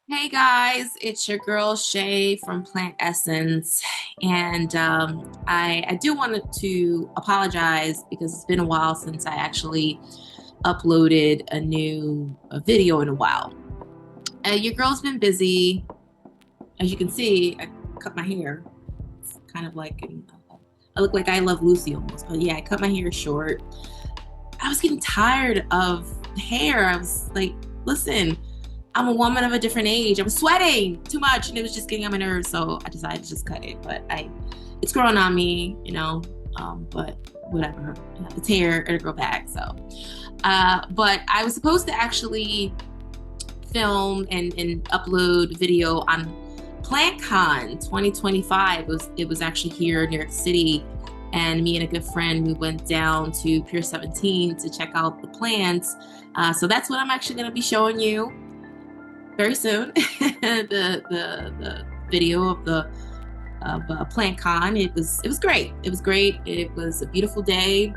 Hey guys, it's your girl Shay from Plant Essence, and I do want to apologize because it's been a while since I actually uploaded a new video in a while. Your girl's been busy, as you can see. I cut my hair. It's kind of like I look like I Love Lucy almost, but yeah, I cut my hair short. I was getting tired of hair. I was like, listen. I'm a woman of a different age. I was sweating too much and it was just getting on my nerves. So I decided to just cut it. But it's growing on me, but whatever. It's hair, it'll grow back. So, but I was supposed to actually film and upload video on PlantCon 2025. It was actually here in New York City. And me and a good friend, we went down to Pier 17 to check out the plants. So that's what I'm actually going to be showing you very soon. the video of the PlantCon. It was great. It was great. It was a beautiful day.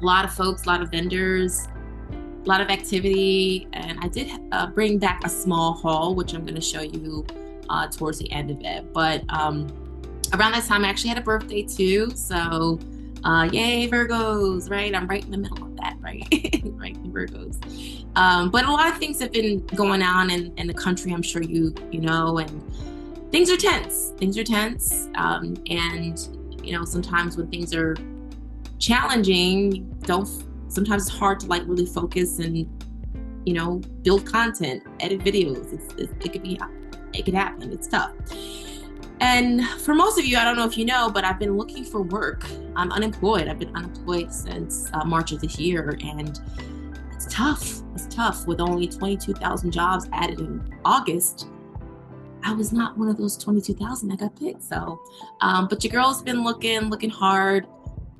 A lot of folks, a lot of vendors, a lot of activity, and I did bring back a small haul, which I'm going to show you towards the end of it. But around that time, I actually had a birthday too. So yay, Virgos, right? I'm right in the middle of that, right? Right in Virgos. But a lot of things have been going on in the country, I'm sure you know, and things are tense. Things are tense. And, sometimes when things are challenging, sometimes it's hard to like really focus and, build content, edit videos. It could happen. It's tough. And for most of you, I don't know if you know, but I've been looking for work. I'm unemployed. I've been unemployed since March of this year. And it's tough. It's tough with only 22,000 jobs added in August. I was not one of those 22,000 that got picked. So, but your girl's been looking hard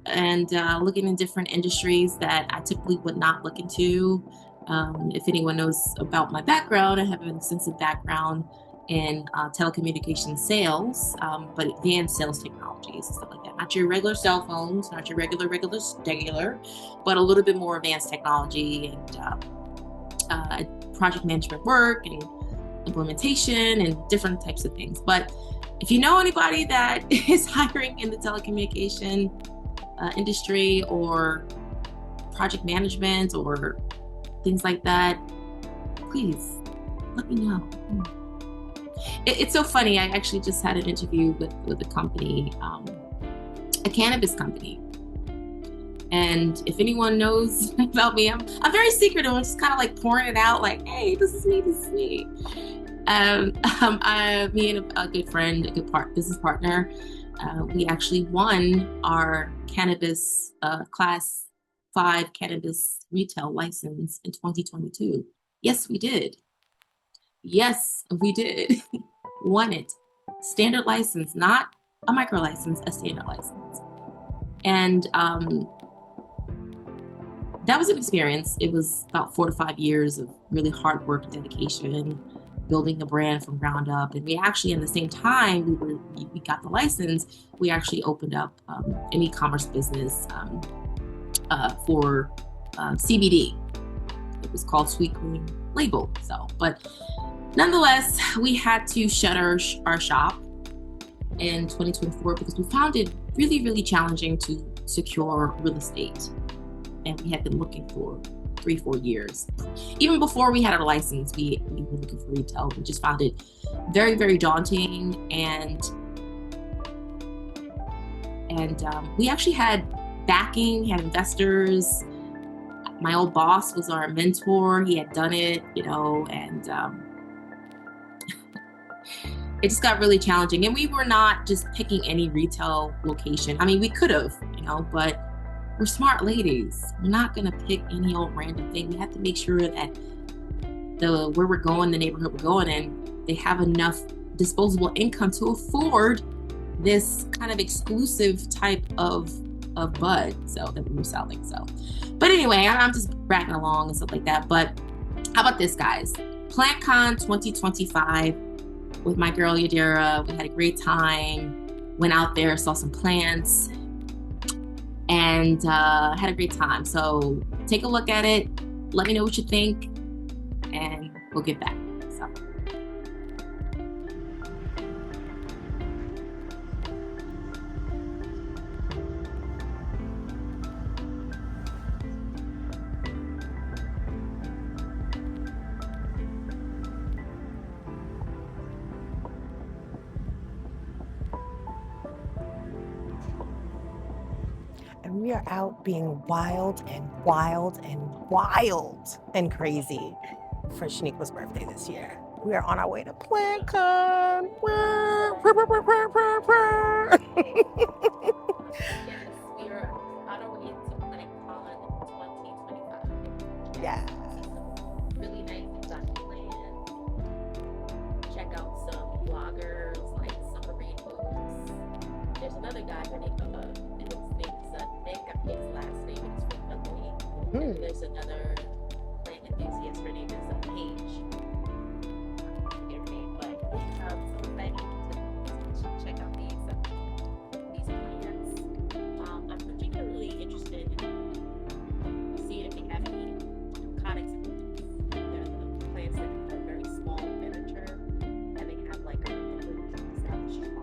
and looking in different industries that I typically would not look into. If anyone knows about my background, I have an extensive background in telecommunication sales, but advanced sales technologies and stuff like that. Not your regular cell phones, not your regular, but a little bit more advanced technology and project management work and implementation and different types of things. But if you know anybody that is hiring in the telecommunication industry or project management or things like that, please let me know. It's so funny. I actually just had an interview with a company, a cannabis company. And if anyone knows about me, I'm very secretive. I'm just kind of like pouring it out like, hey, this is me. Me and a good friend, business partner, we actually won our cannabis class 5 cannabis retail license in 2022. Yes, we did. Yes, we did. Won it. Standard license, not a micro license, a standard license. And that was an experience. It was about 4 to 5 years of really hard work and dedication, building a brand from ground up. And we actually, in the same time we got the license, we actually opened up an e-commerce business for CBD. It was called Sweet Green Label. So, but nonetheless, we had to shut our shop in 2024 because we found it really, really challenging to secure real estate. And we had been looking for 3-4 years. Even before we had our license, we were looking for retail. We just found it very, very daunting. And we actually had backing, had investors. My old boss was our mentor. He had done it, and it just got really challenging. And we were not just picking any retail location. I mean, we could have, but we're smart ladies. We're not going to pick any old random thing. We have to make sure that where we're going, the neighborhood we're going in, they have enough disposable income to afford this kind of exclusive type of bud that we were selling. So, but anyway, I'm just bragging along and stuff like that. But how about this, guys? PlantCon 2025 with my girl Yadira. We had a great time. Went out there, saw some plants, and had a great time. So take a look at it. Let me know what you think, and we'll get back. So. and we are out being wild and wild and wild and crazy for Shaniqua's birthday this year. We are on our way to PlantCon. Yes, we are on our way to PlantCon 2025. Yeah. Really nice exotic plants. Check out some vloggers like Summer Rain Boots. There's another guy, her name, his name's Nick. I forget his last name, it's from Philly. And there's another plant enthusiast, her name is Paige. I forget her name, but so excited to check out these plants. I'm particularly interested in seeing if they have any conics. They're the plants that are very small in miniature, and they have like a really established trunk.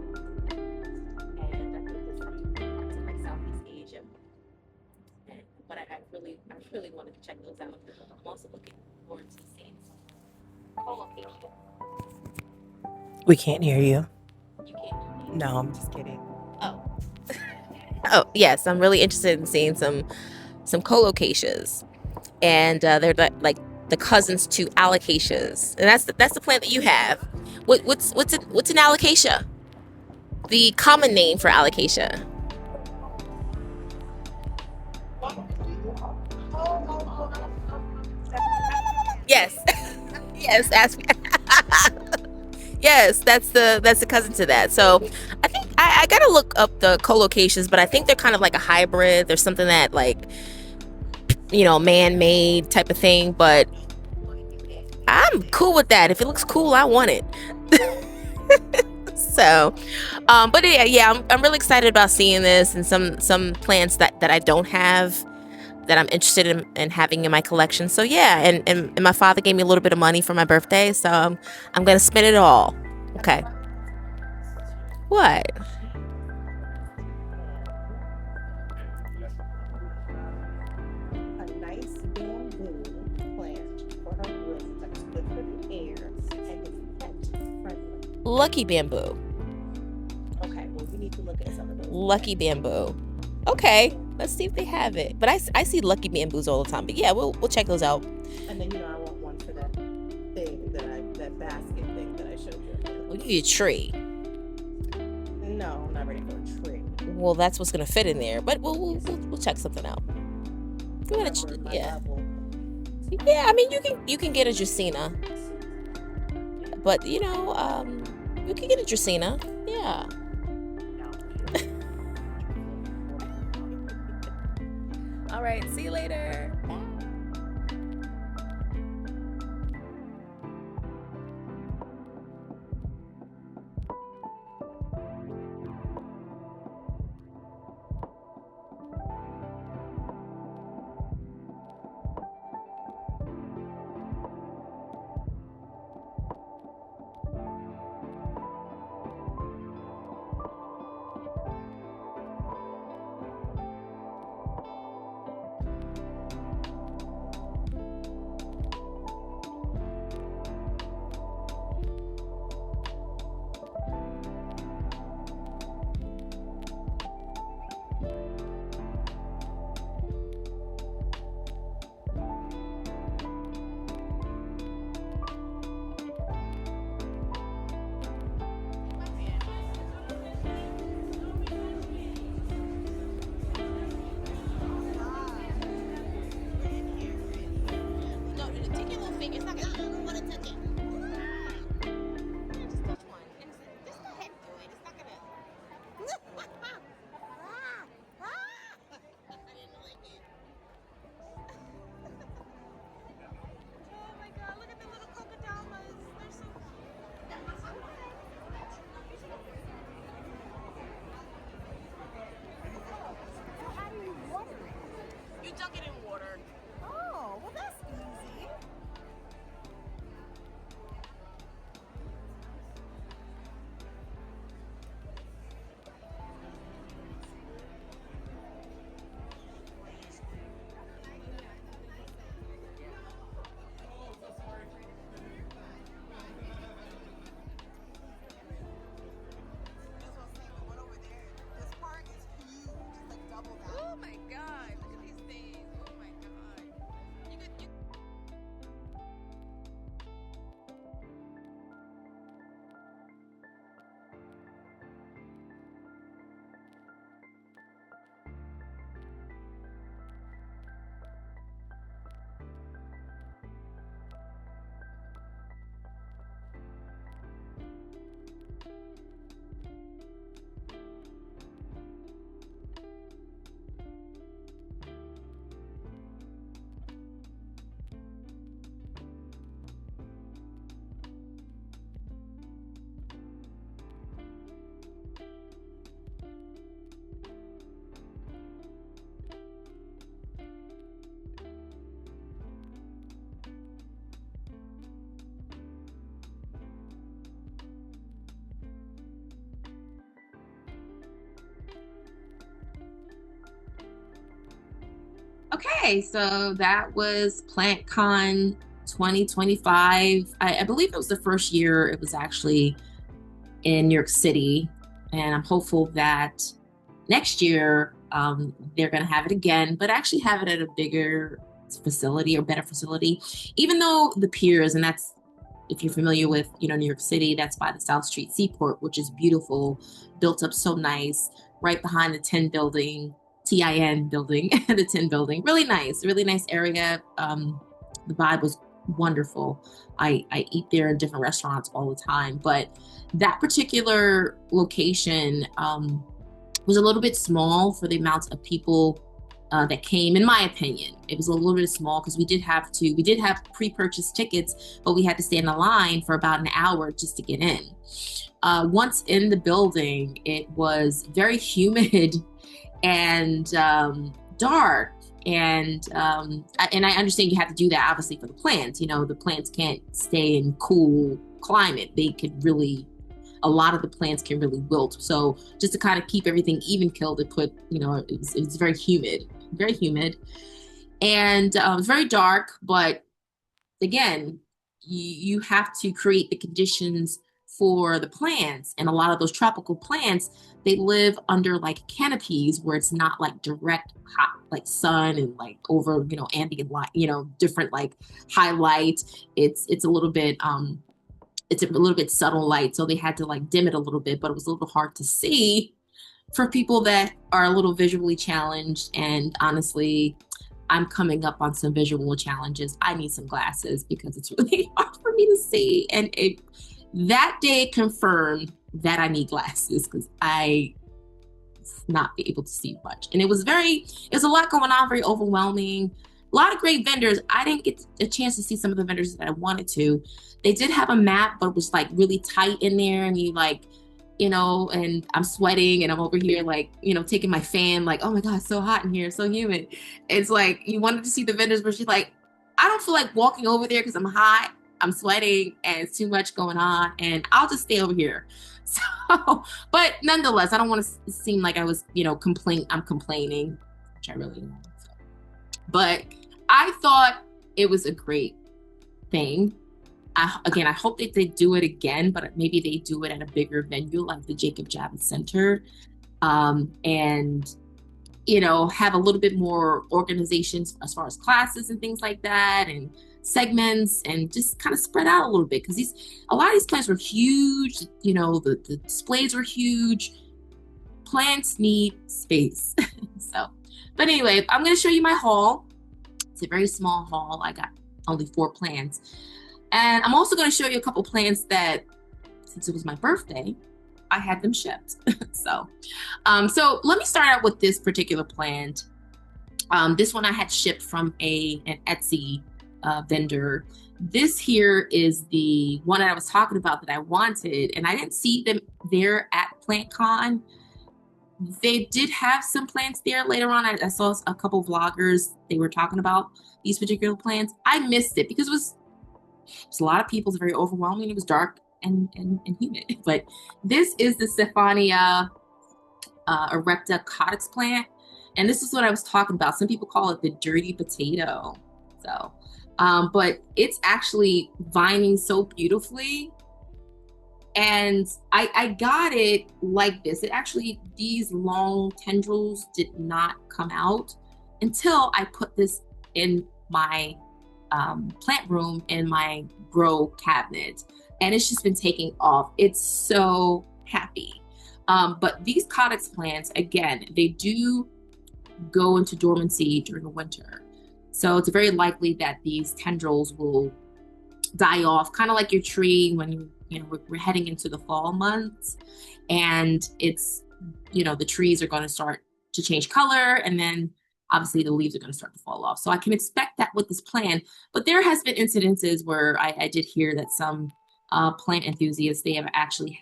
And I think there's some parts of like Southeast Asia. But I really wanted to check those out. I'm also looking forward to seeing some co-location. We can't hear you. You can't hear me? No, I'm just kidding. Oh. Oh, yes, I'm really interested in seeing some colocasias, and they're like the cousins to alocasias, and that's the plant that you have. What's an alocasia? The common name for alocasia. Yes, yes, ask me. Yes, that's the cousin to that. So I think I gotta look up the collocations, but I think they're kind of like a hybrid. There's something that like, man-made type of thing, but I'm cool with that. If it looks cool, I want it. So, but yeah, I'm really excited about seeing this and some plants that I don't have that I'm interested in having in my collection. So yeah, and my father gave me a little bit of money for my birthday, so I'm gonna spend it all. Okay. What? A nice bamboo plant for her room that's good for the air and it's pet friendly. Lucky bamboo. Okay, well, we need to look at some of those. Lucky bamboo. Okay, let's see if they have it. But I see lucky bamboos all the time. But yeah, we'll check those out. And then I want one for that thing that basket thing that I showed you. We need a tree. No, I'm not ready for a tree. Well, that's what's gonna fit in there. But we'll check something out. Yeah. Yeah, I mean you can get a Dracaena. But you can get a Dracaena. Yeah. All right, see you later. You dunk it in water. Oh, well that's easy. Okay, so that was PlantCon 2025. I believe it was the first year it was actually in New York City, and I'm hopeful that next year they're going to have it again, but actually have it at a bigger facility or better facility. Even though the piers, and that's if you're familiar with New York City, that's by the South Street Seaport, which is beautiful, built up so nice, right behind the Tin Building, TIN building, the Tin Building. Really nice area. The vibe was wonderful. I eat there in different restaurants all the time, but that particular location was a little bit small for the amount of people that came. In my opinion, it was a little bit small because we did have pre-purchased tickets, but we had to stay in the line for about an hour just to get in. Once in the building, it was very humid and dark. And I understand you have to do that obviously for the plants. The plants can't stay in cool climate. They could really, a lot of the plants can really wilt. So just to kind of keep everything even killed, they put, it's very humid, very humid, and it's very dark. But again, you have to create the conditions for the plants, and a lot of those tropical plants, they live under like canopies where it's not like direct hot like sun and like over ambient light, different like highlight. It's a little bit it's a little bit subtle light, so they had to like dim it a little bit, but it was a little hard to see for people that are a little visually challenged. And honestly, I'm coming up on some visual challenges. I need some glasses because it's really hard for me to see. And that day confirmed that I need glasses because I not be able to see much. And it was a lot going on, very overwhelming. A lot of great vendors. I didn't get a chance to see some of the vendors that I wanted to. They did have a map, but it was like really tight in there, and you like, and I'm sweating and I'm over here like, taking my fan, like, oh my God, it's so hot in here, so humid. It's like you wanted to see the vendors, but she's like, I don't feel like walking over there because I'm hot, I'm sweating, and it's too much going on, and I'll just stay over here. So, but nonetheless, I don't want to seem like I was, I'm complaining, which I really am. But I thought it was a great thing. I hope that they do it again, but maybe they do it at a bigger venue like the Jacob Javits Center, and have a little bit more organizations as far as classes and things like that, and segments, and just kind of spread out a little bit because a lot of these plants were huge. The displays were huge. Plants need space. So, but anyway, I'm going to show you my haul. It's a very small haul. I got only 4 plants. And I'm also going to show you a couple plants that, since it was my birthday, I had them shipped. So let me start out with this particular plant. This one I had shipped from an Etsy vendor. This here is the one that I was talking about that I wanted, and I didn't see them there at PlantCon. They did have some plants there later on. I saw a couple vloggers. They were talking about these particular plants. I missed it because it was a lot of people. It's very overwhelming. It was dark and humid. But this is the Stephania erecta caudix plant. And this is what I was talking about. Some people call it the dirty potato. So, but it's actually vining so beautifully. And I got it like this. It actually, these long tendrils did not come out until I put this in my plant room in my grow cabinet, and it's just been taking off. It's so happy. But these caudix plants, again, they do go into dormancy during the winter, so it's very likely that these tendrils will die off, kind of like your tree when we're heading into the fall months, and it's the trees are going to start to change color, and then obviously the leaves are going to start to fall off. So I can expect that with this plant. But there has been incidences where I did hear that some plant enthusiasts, they have actually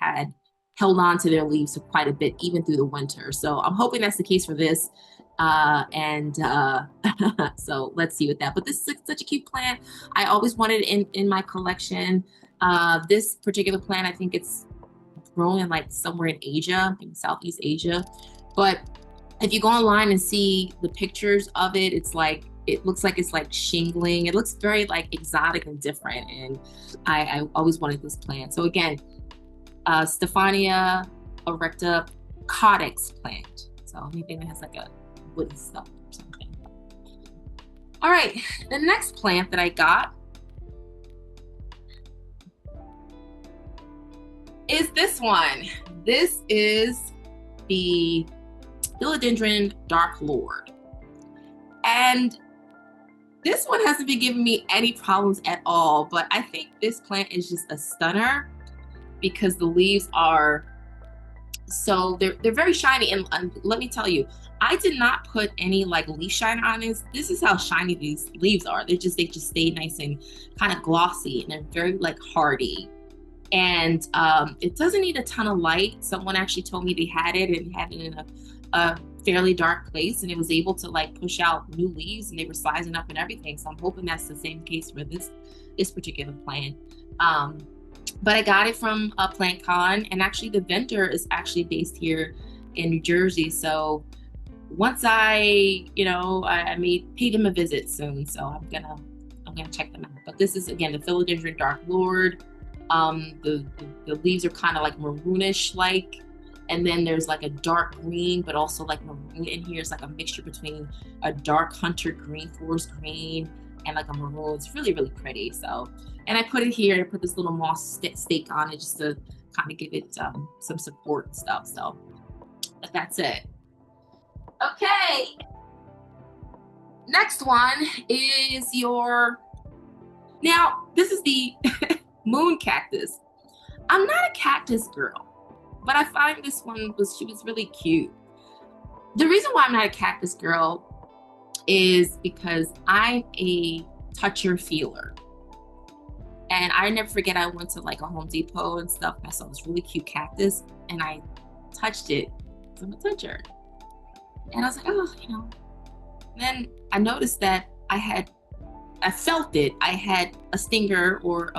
held on to their leaves for quite a bit, even through the winter. So I'm hoping that's the case for this. So let's see with that. But this is such a cute plant. I always wanted it in my collection. This particular plant, I think it's growing like somewhere in Asia, in Southeast Asia. But If you go online and see the pictures of it, it looks like it's like shingling. It looks very like exotic and different. And I always wanted this plant. So again, Stephania erecta codex plant. So anything that has like a wooden stump or something. All right, the next plant that I got is this one. This is the philodendron dark lord. And this one hasn't been giving me any problems at all, but I think this plant is just a stunner because the leaves are they're very shiny. And let me tell you, I did not put any like leaf shine on this. This is how shiny these leaves are. They just stay nice and kind of glossy, and they're very like hardy. And it doesn't need a ton of light. Someone actually told me they had it in a fairly dark place, and it was able to like push out new leaves, and they were sizing up and everything. So I'm hoping that's the same case for this particular plant. But I got it from PlantCon, and actually the vendor is actually based here in New Jersey. So once I may pay them a visit soon. So I'm gonna check them out. But this is again the philodendron dark lord. The leaves are kind of like maroonish like, and then there's like a dark green but also like maroon in here. It's like a mixture between a dark hunter green, forest green, and like a maroon. It's really, really pretty. So, and I put it here, I put this little moss stake on it just to kind of give it some support and stuff. So but that's it. Okay, next one is now this is the moon cactus. I'm not a cactus girl, but I find this one she was really cute. The reason why I'm not a cactus girl is because I'm a toucher feeler. And I never forget, I went to like a Home Depot and stuff, and I saw this really cute cactus, and I touched it from a toucher. And I was like, oh, And then I noticed that I felt it. I had a stinger or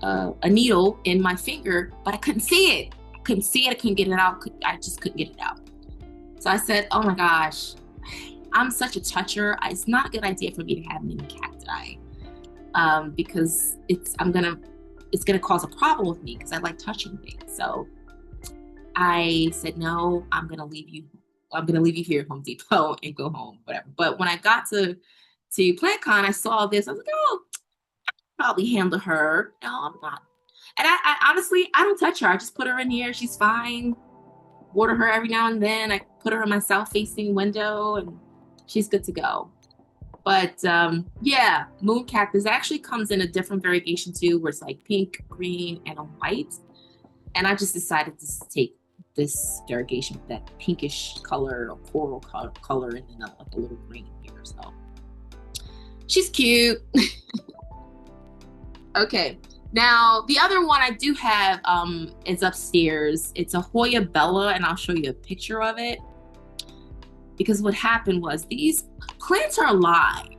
a needle in my finger, but I couldn't see it. I couldn't get it out. I just couldn't get it out. So I said, oh my gosh, I'm such a toucher. It's not a good idea for me to have many cacti because it's gonna cause a problem with me because I like touching things. So I said, no, I'm gonna leave you here at Home Depot and go home, whatever. But when I got to PlantCon, I saw this. I was like, oh, probably handle her. No, I'm not. And I honestly, I don't touch her. I just put her in here. She's fine. Water her every now and then. I put her in my south-facing window, and she's good to go. But yeah, moon cactus actually comes in a different variegation too, where it's like pink, green, and a white. And I just decided to take this variegation with that pinkish color or coral color, and then like a little green here. So she's cute. Okay, now the other one I do have is upstairs. It's a Hoya Bella, and I'll show you a picture of it. Because what happened was these plants are alive.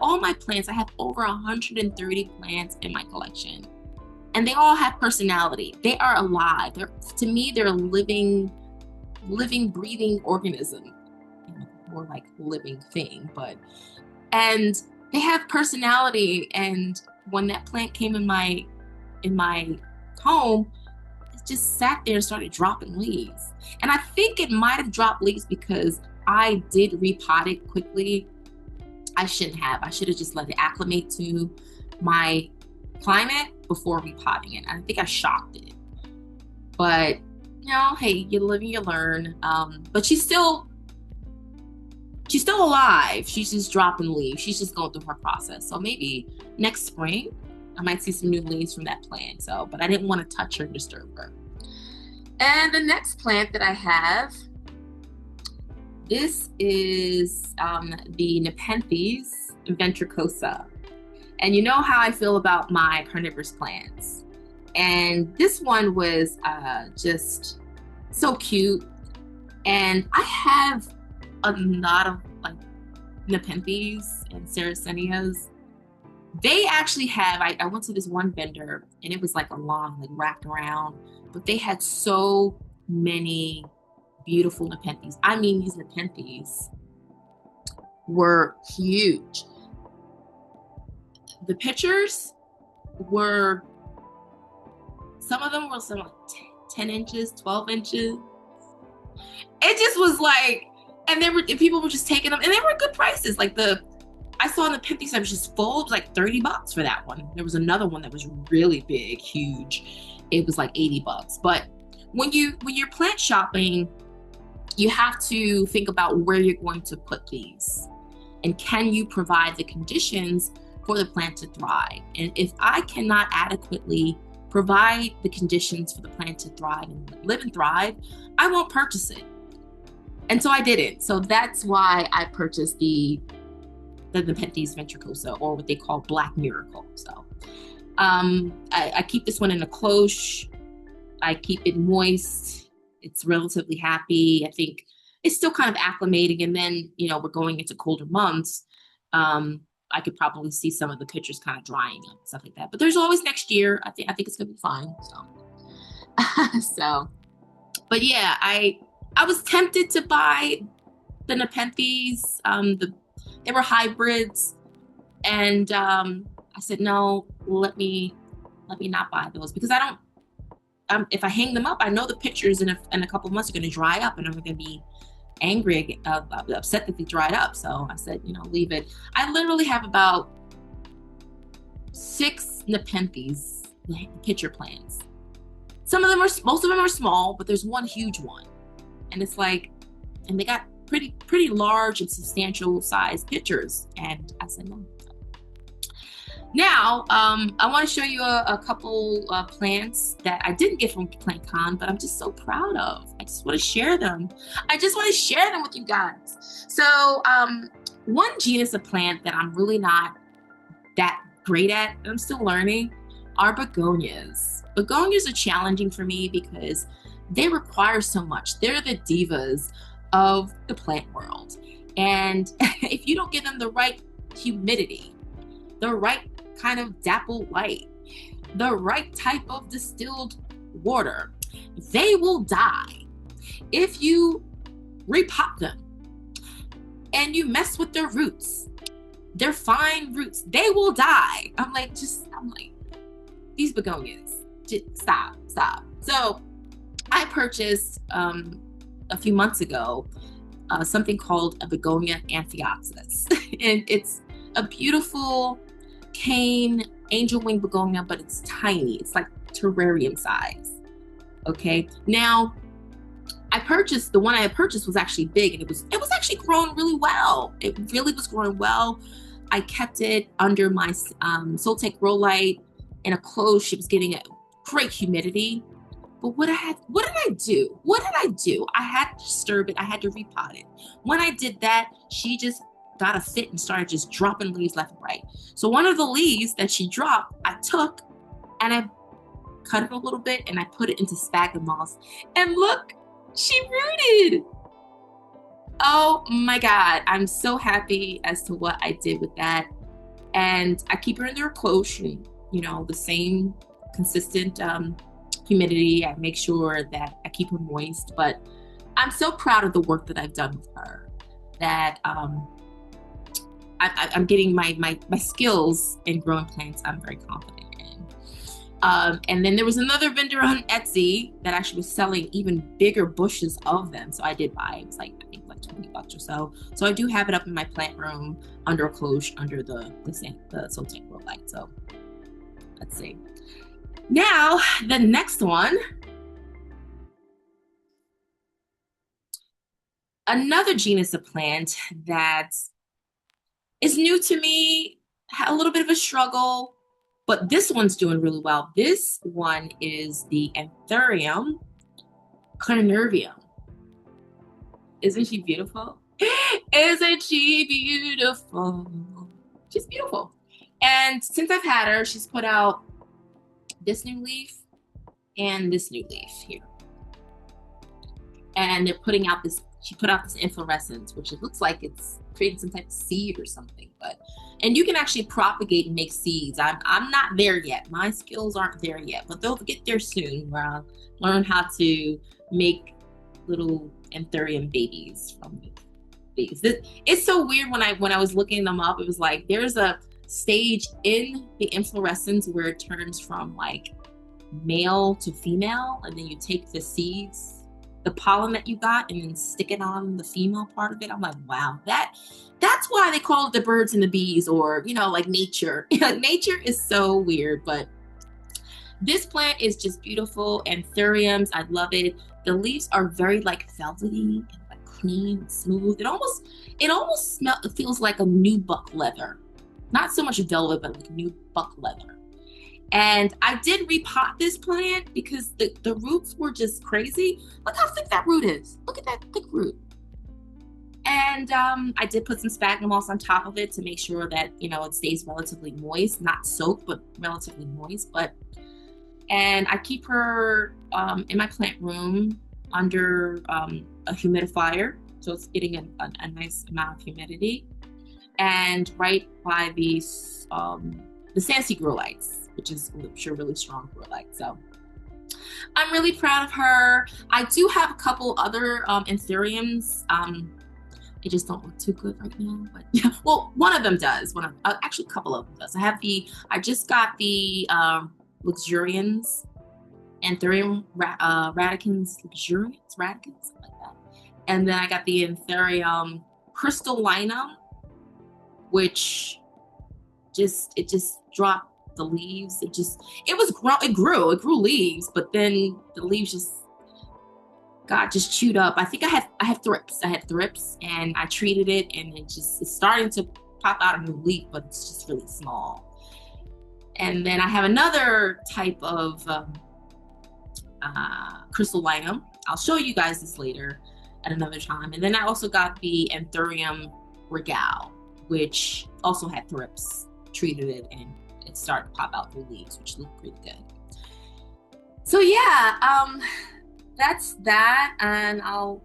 All my plants, I have over 130 plants in my collection. And they all have personality. They are alive. To me, they're a living, breathing organism. More like living thing, and they have personality. And when that plant came in my home, it just sat there and started dropping leaves. And I think it might have dropped leaves because I did repot it quickly. I shouldn't have. I should have just let it acclimate to my climate before repotting it. I think I shocked it. But hey, you live and you learn. But she's still alive. She's just dropping leaves. She's just going through her process. So maybe next spring I might see some new leaves from that plant. But I didn't want to touch her and disturb her. And the next plant that I have, this is the Nepenthes ventricosa. And you know how I feel about my carnivorous plants. And this one was just so cute. And I have a lot of like Nepenthes and Sarracenias. They actually have, I went to this one vendor and it was like a lawn, like wrapped around, but they had so many beautiful Nepenthes. I mean, these Nepenthes were huge. The pictures were, some of them were some like 10 inches, 12 inches. It just was like, and people were just taking them, and they were good prices. Like I saw in the Nepenthes that was just full, it was like $30 for that one. There was another one that was really big, huge. It was like $80. But when you're plant shopping, you have to think about where you're going to put these, and can you provide the conditions for the plant to thrive. And if I cannot adequately provide the conditions for the plant to thrive and live and thrive, I won't purchase it. And so I didn't. So that's why I purchased the Nepenthes ventricosa, or what they call black miracle. So I keep this one in a cloche. I keep it moist. It's relatively happy. I think it's still kind of acclimating. And then, we're going into colder months. I could probably see some of the pictures kind of drying up, stuff like that. But there's always next year. I think it's gonna be fine. So, but yeah, I was tempted to buy the Nepenthes. They were hybrids, and I said no. Let me not buy those, because I don't. If I hang them up, I know the pictures in a couple of months are going to dry up, and I'm going to be angry, upset that they dried up. So I said, leave it. I literally have about 6 Nepenthes pitcher plants. Most of them are small, but there's one huge one, and it's like, and they got pretty large and substantial size pitchers. And I said no. Now, I want to show you a couple plants that I didn't get from PlantCon, but I'm just so proud of. I just want to share them. I just want to share them with you guys. So one genus of plant that I'm really not that great at, and I'm still learning, are begonias. Begonias are challenging for me because they require so much. They're the divas of the plant world. And if you don't give them the right humidity, the right kind of dapple light, the right type of distilled water, they will die. If you repot them and you mess with their roots, their fine roots, they will die. I'm like, these begonias, just stop. So I purchased a few months ago something called a begonia amphioxus. And it's a beautiful cane angel wing begonia, but it's tiny. It's like terrarium size. Okay. Now, the one I purchased was actually big, and it was actually growing really well. It really was growing well. I kept it under my Soltec grow light in a cloche. It was getting a great humidity. But what did I do? I had to disturb it. I had to repot it. When I did that, she just got a fit and started just dropping leaves left and right. So one of the leaves that she dropped, I took and I cut it a little bit and I put it into sphagnum moss. And look, she rooted. Oh my God. I'm so happy as to what I did with that. And I keep her in their cloche, and, the same consistent humidity. I make sure that I keep her moist, but I'm so proud of the work that I've done with her, that I'm getting my skills in growing plants. I'm very confident in. And then there was another vendor on Etsy that actually was selling even bigger bushes of them. So I did buy. It was like, I think like $20 or so. So I do have it up in my plant room under a cloche under the Soltec grow light. So let's see. Now, the next one, another genus of plant that is new to me, had a little bit of a struggle, but this one's doing really well. This one is the Anthurium carnervium. Isn't she beautiful? Isn't she beautiful? She's beautiful. And since I've had her, she's put out this new leaf and this new leaf here. And they're putting out she put out this inflorescence, which it looks like it's creating some type of seed or something. And you can actually propagate and make seeds. I'm not there yet. My skills aren't there yet, but they'll get there soon, where I'll learn how to make little anthurium babies from the babies. It's so weird when I was looking them up. It was like there's a stage in the inflorescence where it turns from like male to female, and then you take the seeds, the pollen that you got, and then stick it on the female part of it. I'm like, wow, that's why they call it the birds and the bees, or like nature. Nature is so weird, but this plant is just beautiful. Anthuriums, I love it. The leaves are very like velvety and like clean, and smooth. It feels like a new buck leather. Not so much velvet, but like new buck leather. And I did repot this plant because the roots were just crazy. Look how thick that root is. Look at that thick root. And I did put some sphagnum moss on top of it to make sure that, it stays relatively moist, not soaked, but relatively moist. And I keep her in my plant room under a humidifier. So it's getting a nice amount of humidity. And right by the Sancy grow lights, which is, I'm sure, really strong grow light. So I'm really proud of her. I do have a couple other anthuriums. They just don't look too good right now, but yeah. Well, one of them does. Actually, a couple of them does. I just got the luxurians, anthurium radicans, luxurians, something like that. And then I got the anthurium crystallinum, which it just dropped the leaves. It grew leaves, but then the leaves just chewed up. I think I had thrips. And I treated it, and it's starting to pop out a new leaf, but it's just really small. And then I have another type of crystallinum. I'll show you guys this later at another time. And then I also got the anthurium regale, which also had thrips. Treated it, and it started to pop out new leaves, which look pretty good. So yeah, that's that, and I'll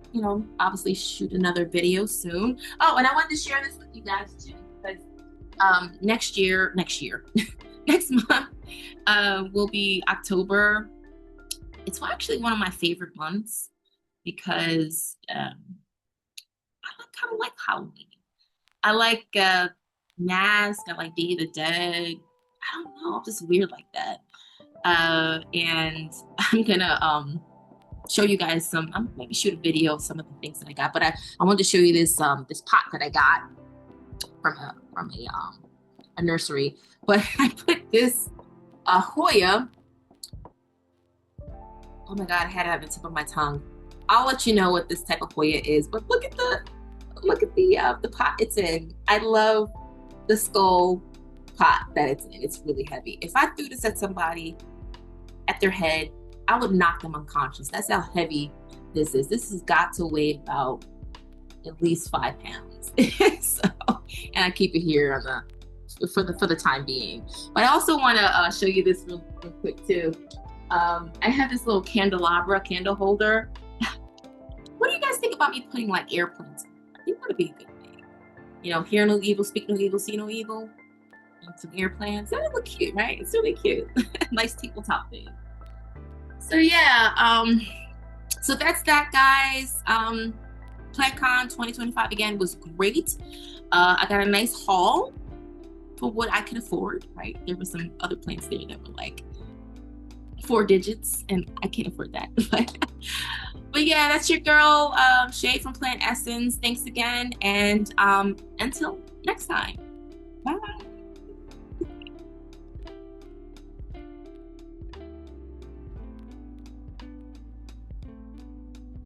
obviously shoot another video soon. Oh, and I wanted to share this with you guys too, because next month will be October. It's actually one of my favorite months because I kind of like Halloween. I like Mask. I like Day of the Dead. I don't know. I'm just weird like that. And I'm gonna show you guys maybe shoot a video of some of the things that I got. But I wanted to show you this pot that I got from a nursery. But I put this Hoya. Oh my God, I had it at the tip of my tongue. I'll let you know what this type of Hoya is. But look at the pot it's in. I love the skull pot that it's in. It's really heavy. If I threw this at somebody at their head, I would knock them unconscious. That's how heavy this is. This has got to weigh about at least 5 pounds. And I keep it here for the time being. But I also want to show you this real quick too. I have this little candelabra candle holder. What do you guys think about me putting like airplanes? I think that would be a good thing. Hear no evil, speak no evil, see no evil. And some airplanes. That would look cute, right? It's really cute. Nice tabletop thing. So yeah, so that's that, guys. PlantCon 2025 again was great. I got a nice haul for what I could afford, right? There were some other plants there that were like 4 digits, and I can't afford that. But yeah, that's your girl, Shay from Plant Essence. Thanks again, and until next time. Bye.